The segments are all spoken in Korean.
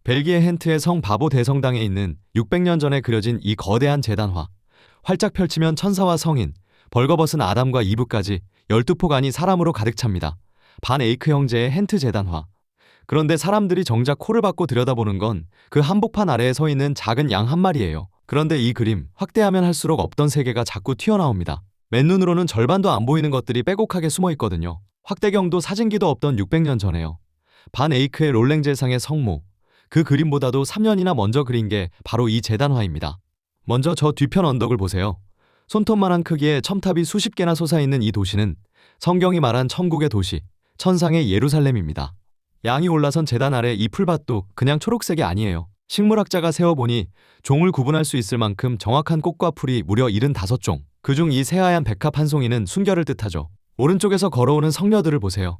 벨기에 헨트의 성 바보 대성당에 있는 600년 전에 그려진 이 거대한 제단화. 활짝 펼치면 천사와 성인, 벌거벗은 아담과 이브까지 12폭 안이 사람으로 가득 찹니다. 반 에이크 형제의 헨트 제단화. 그런데 사람들이 정작 코를 박고 들여다보는 건 그 한복판 아래에 서 있는 작은 양 한 마리예요. 그런데 이 그림, 확대하면 할수록 없던 세계가 자꾸 튀어나옵니다. 맨눈으로는 절반도 안 보이는 것들이 빼곡하게 숨어 있거든요. 확대경도 사진기도 없던 600년 전에요. 반 에이크의 롤랭제상의 성모. 그 그림보다도 3년이나 먼저 그린 게 바로 이 제단화입니다. 먼저 저 뒤편 언덕을 보세요. 손톱만한 크기의 첨탑이 수십 개나 솟아있는 이 도시는 성경이 말한 천국의 도시, 천상의 예루살렘입니다. 양이 올라선 제단 아래 이 풀밭도 그냥 초록색이 아니에요. 식물학자가 세어보니 종을 구분할 수 있을 만큼 정확한 꽃과 풀이 무려 75종. 그중 이 새하얀 백합 한 송이는 순결을 뜻하죠. 오른쪽에서 걸어오는 성녀들을 보세요.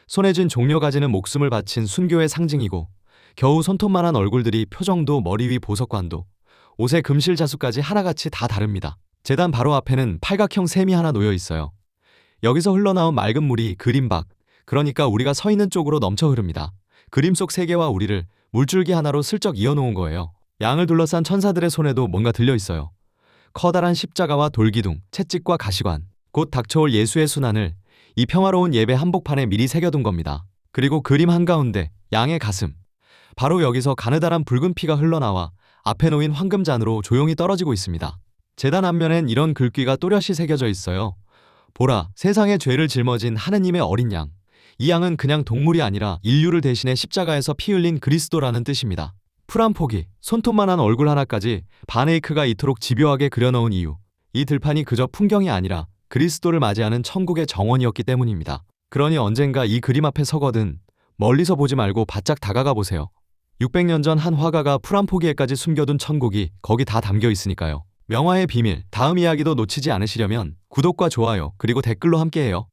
손에 쥔 종려 가지는 목숨을 바친 순교의 상징이고, 겨우 손톱만한 얼굴들이 표정도 머리 위 보석관도 옷의 금실 자수까지 하나같이 다 다릅니다. 제단 바로 앞에는 팔각형 샘이 하나 놓여 있어요. 여기서 흘러나온 맑은 물이 그림박, 그러니까 우리가 서 있는 쪽으로 넘쳐 흐릅니다. 그림 속 세계와 우리를 물줄기 하나로 슬쩍 이어놓은 거예요. 양을 둘러싼 천사들의 손에도 뭔가 들려 있어요. 커다란 십자가와 돌기둥, 채찍과 가시관, 곧 닥쳐올 예수의 순환을 이 평화로운 예배 한복판에 미리 새겨둔 겁니다. 그리고 그림 한가운데 양의 가슴. 바로 여기서 가느다란 붉은 피가 흘러나와 앞에 놓인 황금잔으로 조용히 떨어지고 있습니다. 제단 앞면엔 이런 글귀가 또렷이 새겨져 있어요. 보라, 세상의 죄를 짊어진 하느님의 어린 양. 이 양은 그냥 동물이 아니라 인류를 대신해 십자가에서 피 흘린 그리스도라는 뜻입니다. 풀 한 포기, 손톱만한 얼굴 하나까지 반 에이크가 이토록 집요하게 그려넣은 이유. 이 들판이 그저 풍경이 아니라 그리스도를 맞이하는 천국의 정원이었기 때문입니다. 그러니 언젠가 이 그림 앞에 서거든 멀리서 보지 말고 바짝 다가가 보세요. 600년 전 한 화가가 풀 한 포기에까지 숨겨둔 천국이 거기 다 담겨 있으니까요. 명화의 비밀, 다음 이야기도 놓치지 않으시려면 구독과 좋아요, 그리고 댓글로 함께해요.